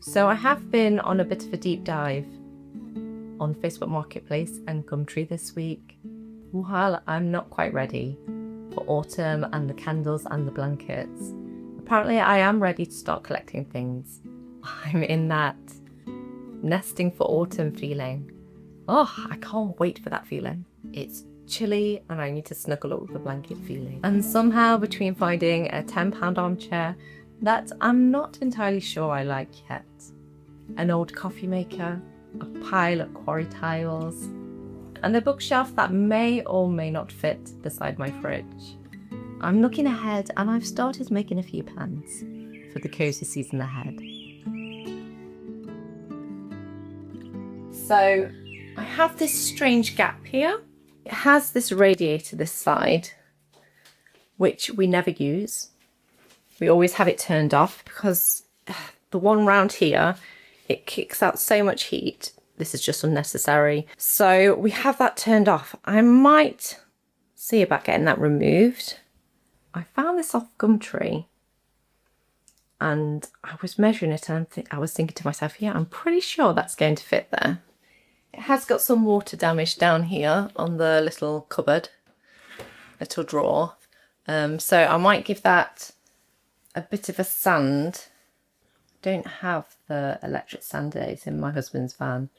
So I have been on a bit of a deep dive on Facebook Marketplace and Gumtree this week. While I'm not quite ready for autumn and the candles and the blankets, apparently I am ready to start collecting things. I'm in that nesting for autumn feeling. Oh, I can't wait for that feeling. It's chilly and I need to snuggle up with the blanket feeling. And somehow between finding a £10 armchair that I'm not entirely sure I like yet, an old coffee maker, a pile of quarry tiles, and a bookshelf that may or may not fit beside my fridge, I'm looking ahead and I've started making a few plans for the cosy season ahead. So I have this strange gap here. It has this radiator this side, which we never use. We always have it turned off because the one round here, it kicks out so much heat. This is just unnecessary. So we have that turned off. I might see about getting that removed. I found this off Gumtree and I was measuring it and I was thinking to myself, yeah, I'm pretty sure that's going to fit there. It has got some water damage down here on the little cupboard, little drawer. So I might give that a bit of a sand. Don't have the electric sander, it's in my husband's van.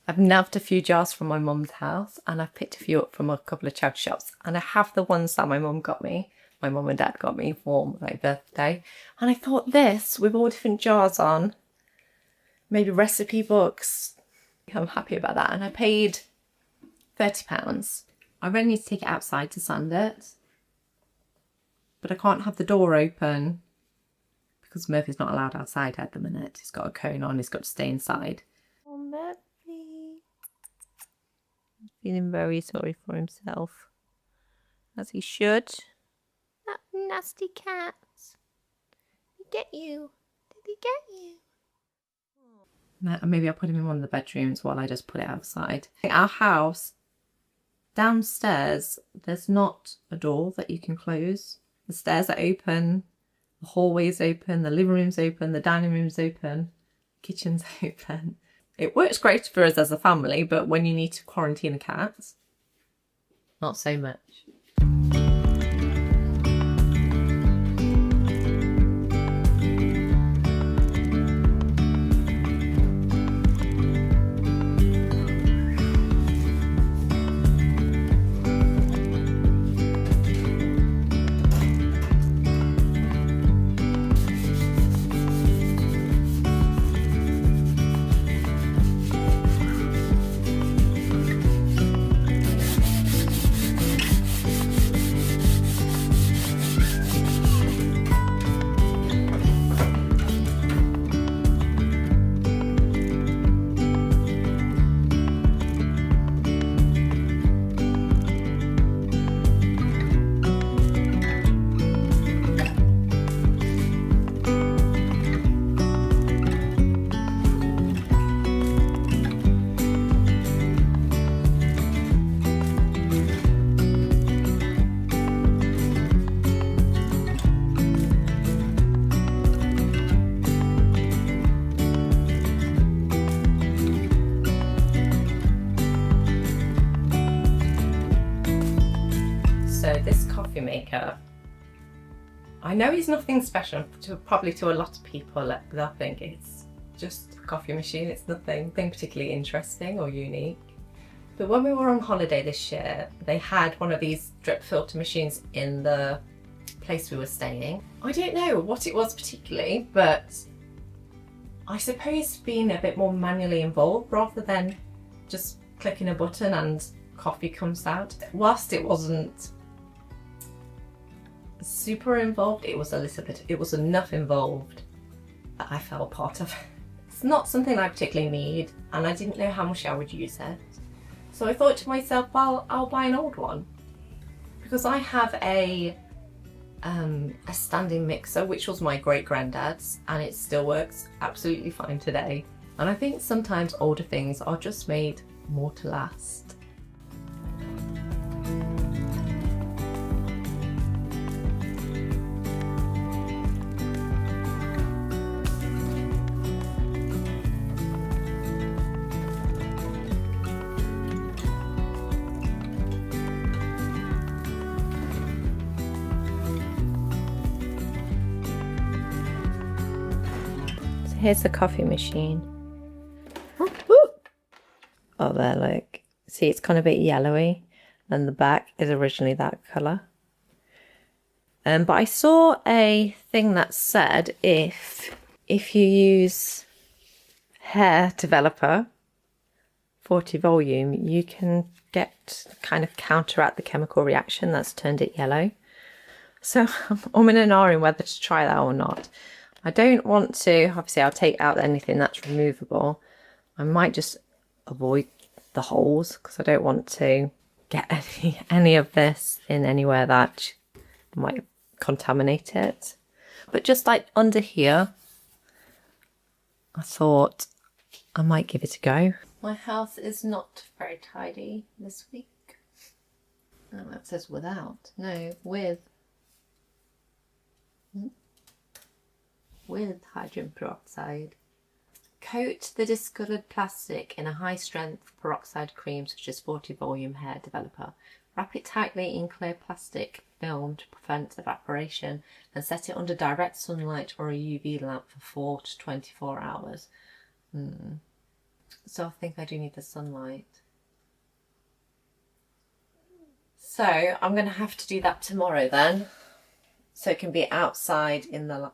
I've nabbed a few jars from my mum's house and I've picked a few up from a couple of charity shops, and I have the ones that my mum and dad got me for my birthday. And I thought this, with all different jars on, maybe recipe books, I'm happy about that. And I paid £30. I really need to take it outside to sand it, but I can't have the door open because Murphy's not allowed outside at the minute. He's got a cone on, he's got to stay inside. Oh, Murphy. He's feeling very sorry for himself, as he should. That nasty cat. Did he get you? Did he get you? Maybe I'll put him in one of the bedrooms while I just put it outside. Our house, downstairs, there's not a door that you can close. The stairs are open, the hallway's open, the living room's open, the dining room's open, kitchen's open. It works great for us as a family, but when you need to quarantine a cat, not so much. So this coffee maker, I know it's nothing special, probably to a lot of people. They'll think it's just a coffee machine, it's nothing particularly interesting or unique. But when we were on holiday this year, they had one of these drip filter machines in the place we were staying. I don't know what it was particularly, but I suppose being a bit more manually involved rather than just clicking a button and coffee comes out. Whilst it wasn't super involved, it was enough involved that I felt part of it. It's not something I particularly need, and I didn't know how much I would use it. So I thought to myself, well, I'll buy an old one, because I have a standing mixer, which was my great granddad's, and it still works absolutely fine today. And I think sometimes older things are just made more to last. here's the coffee machine. Oh, there, look. See, it's kind of a bit yellowy, and the back is originally that colour. But I saw a thing that said if you use hair developer 40 volume, you can kind of counteract the chemical reaction that's turned it yellow. So I'm in an R in whether to try that or not. I don't want to, obviously I'll take out anything that's removable. I might just avoid the holes because I don't want to get any of this in anywhere that might contaminate it. But just like under here, I thought I might give it a go. My house is not very tidy this week. Oh, that says without. No, with. With hydrogen peroxide. Coat the discoloured plastic in a high strength peroxide cream such as 40 volume hair developer. Wrap it tightly in clear plastic film to prevent evaporation and set it under direct sunlight or a UV lamp for 4 to 24 hours. So I think I do need the sunlight. So I'm going to have to do that tomorrow then. So it can be outside in the light.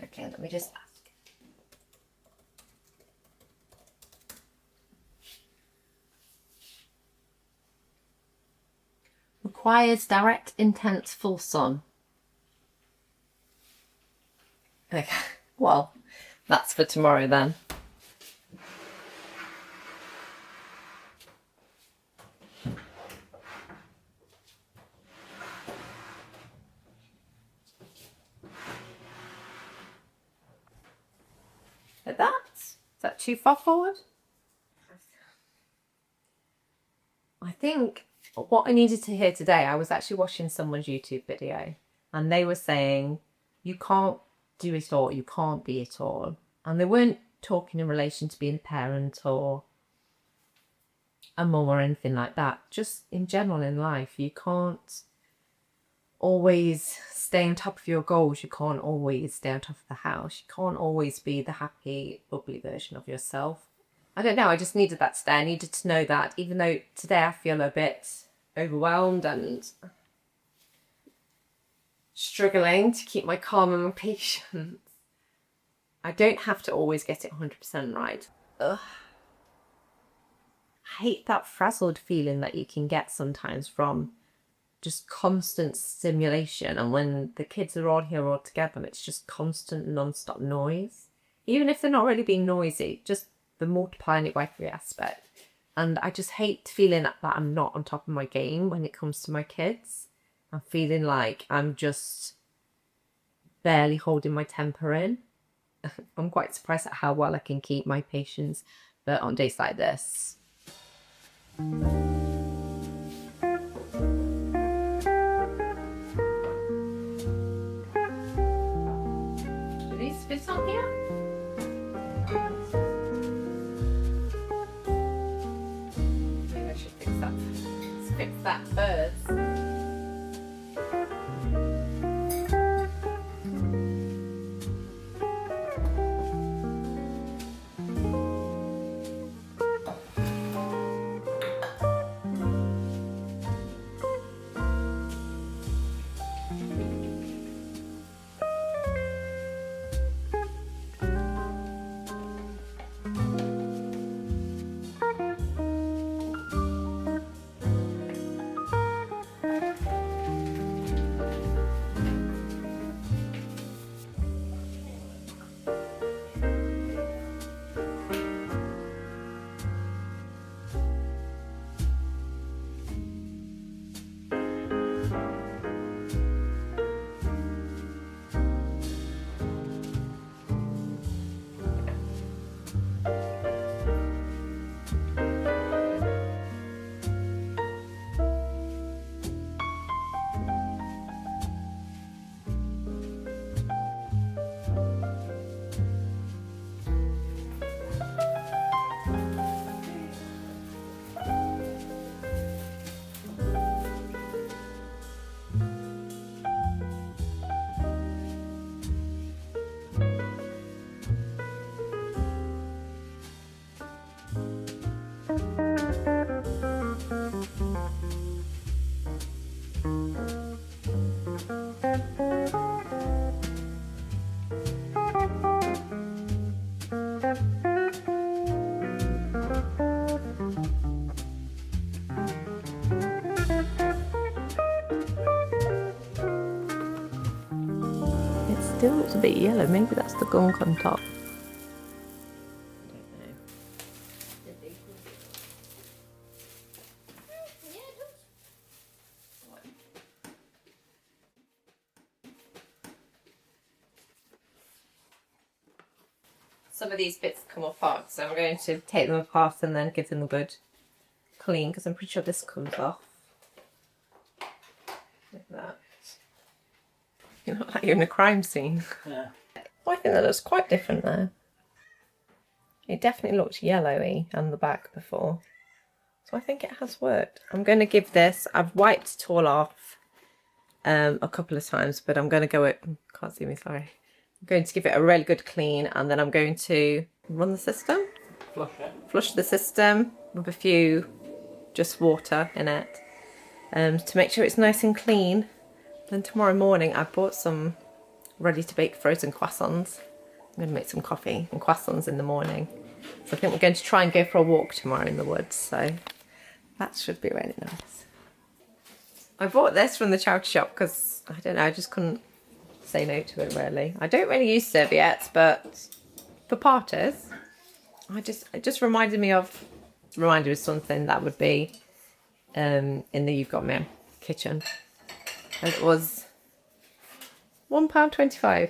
Okay, let me just ask. Requires direct, intense, full sun. Okay, well, that's for tomorrow then. Like that? Is that too far forward? I think what I needed to hear today, I was actually watching someone's YouTube video and they were saying you can't do it all, you can't be it all. And they weren't talking in relation to being a parent or a mum or anything like that. Just in general in life, you can't always stay on top of your goals. You can't always stay on top of the house. You can't always be the happy, bubbly version of yourself. I don't know, I just needed that today. I needed to know that even though today I feel a bit overwhelmed and struggling to keep my calm and my patience, I don't have to always get it 100% right. Ugh. I hate that frazzled feeling that you can get sometimes from just constant stimulation, and when the kids are all here all together, it's just constant non-stop noise. Even if they're not really being noisy, just the multiplying it by 3 aspect. And I just hate feeling that I'm not on top of my game when it comes to my kids. I'm feeling like I'm just barely holding my temper in. I'm quite surprised at how well I can keep my patience, but on days like this. Do these fit on here? Maybe I should fix that. Let's fix that first. Still looks a bit yellow. Maybe that's the gunk on top. Some of these bits come apart, so I'm going to take them apart and then give them a good clean, because I'm pretty sure this comes off. Like that. You look like you're in a crime scene. Yeah. Oh, I think that looks quite different there. It definitely looked yellowy on the back before. So I think it has worked. I'm going to give this, I've wiped it all off a couple of times, but I'm going to go it, can't see me, sorry. I'm going to give it a really good clean, and then I'm going to run the system. Flush it. Flush the system with a few, just water in it, to make sure it's nice and clean. Then tomorrow morning I bought some ready to bake frozen croissants. I'm going to make some coffee and croissants in the morning. So I think we're going to try and go for a walk tomorrow in the woods, so that should be really nice. I bought this from the charity shop because, I don't know, I just couldn't say no to it really. I don't really use serviettes, but for parties, it just reminded me of something that would be in the You've Got Me kitchen. And it was £1.25.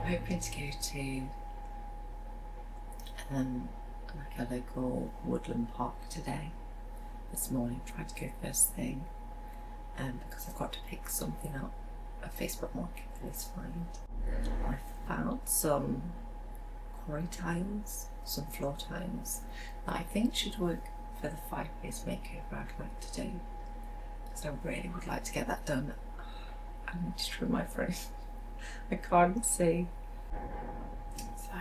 I'm hoping to go to like a local woodland park today. This morning, tried to go first thing, because I've got to pick something up a Facebook Marketplace find. I found some quarry tiles, some floor tiles that I think should work for the fireplace makeover I'd like to do, because I really would like to get that done. I'm just from my phone. I can't see. So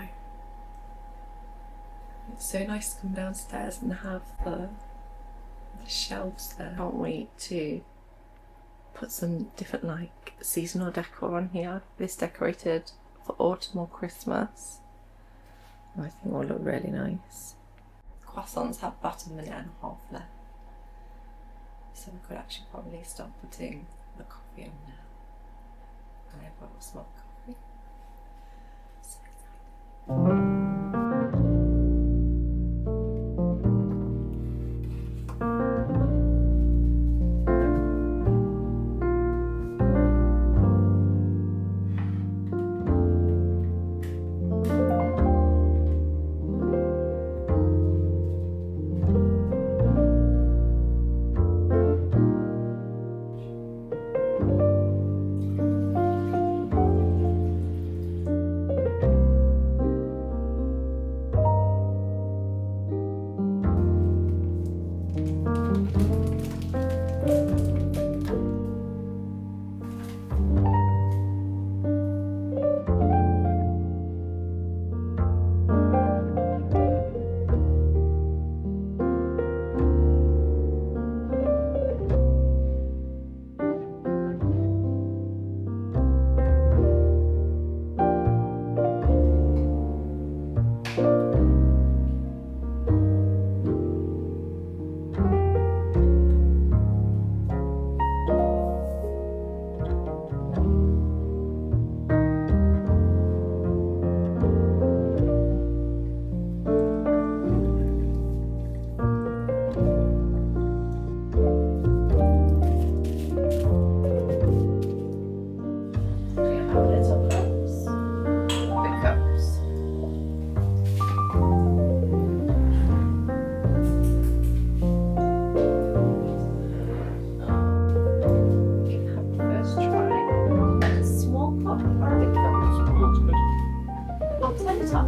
it's so nice to come downstairs and have the shelves there. Can't wait to put some different like seasonal decor on here. This decorated for autumn or Christmas. I think it will look really nice. Croissants have about a minute and a half left, so we could actually probably start putting the coffee on now. And I've got a small coffee. So excited. Looks good. I'll turn it up.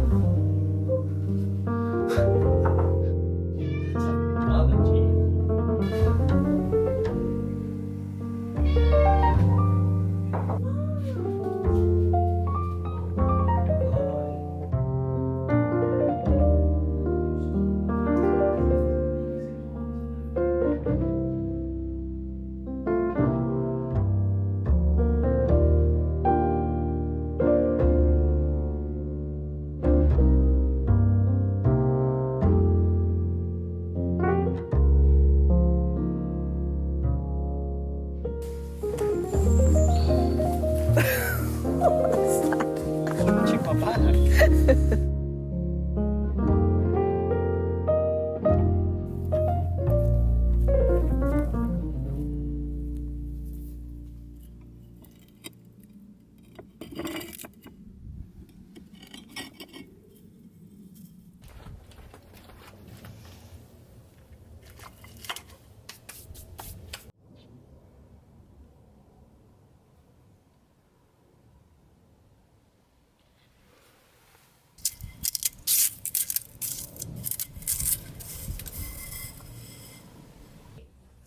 Check my banner.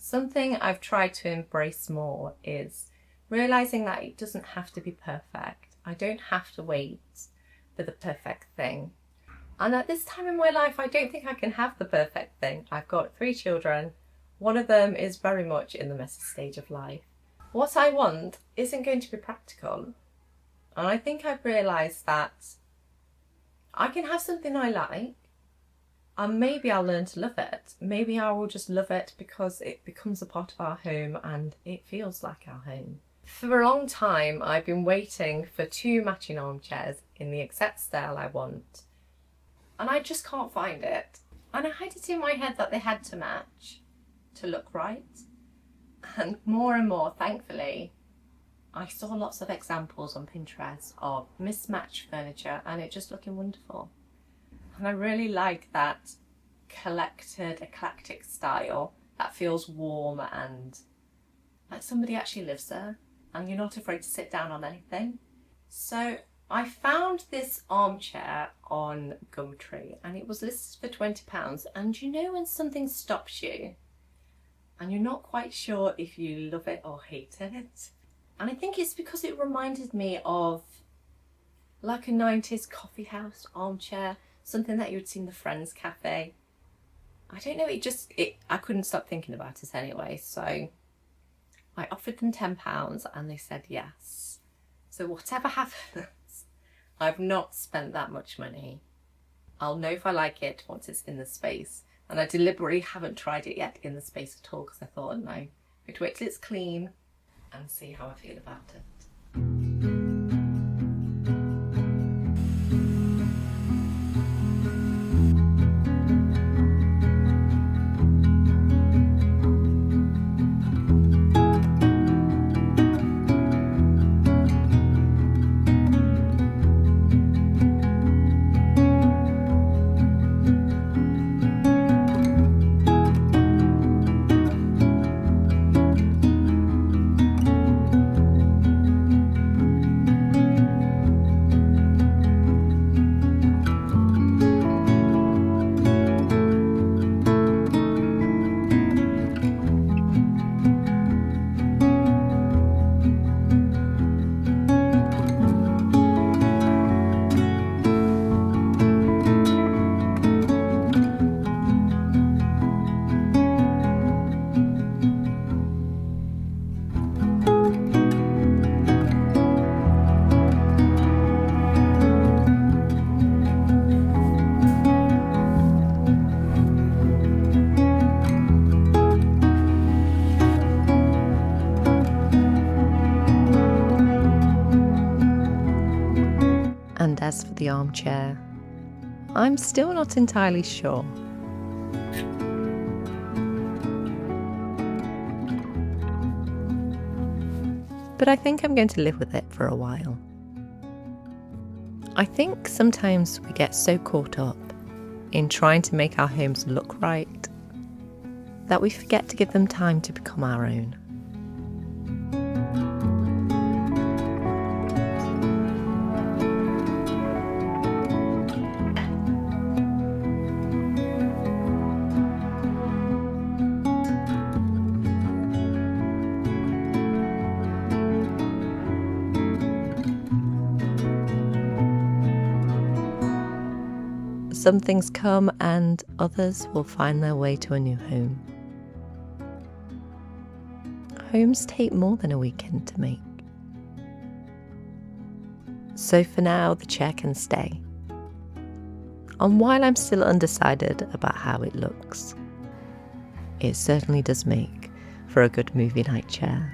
Something I've tried to embrace more is realising that it doesn't have to be perfect. I don't have to wait for the perfect thing. And at this time in my life, I don't think I can have the perfect thing. I've got 3 children. One of them is very much in the messy stage of life. What I want isn't going to be practical. And I think I've realised that I can have something I like, and maybe I'll learn to love it. Maybe I will just love it because it becomes a part of our home and it feels like our home. For a long time, I've been waiting for 2 matching armchairs in the exact style I want. And I just can't find it. And I had it in my head that they had to match to look right. And more, thankfully, I saw lots of examples on Pinterest of mismatched furniture and it just looking wonderful. And I really like that collected, eclectic style that feels warm and like somebody actually lives there and you're not afraid to sit down on anything. So I found this armchair on Gumtree and it was listed for £20. And you know when something stops you and you're not quite sure if you love it or hate it? And I think it's because it reminded me of like a 90s coffee house armchair, something that you would see in the Friends Cafe. I don't know, I couldn't stop thinking about it anyway. So I offered them £10 and they said yes. So whatever happens, I've not spent that much money. I'll know if I like it once it's in the space. And I deliberately haven't tried it yet in the space at all because I thought, no, I'd wait till it's clean and see how I feel about it. And as for the armchair, I'm still not entirely sure. But I think I'm going to live with it for a while. I think sometimes we get so caught up in trying to make our homes look right that we forget to give them time to become our own. Some things come and others will find their way to a new home. Homes take more than a weekend to make. So for now, the chair can stay. And while I'm still undecided about how it looks, it certainly does make for a good movie night chair.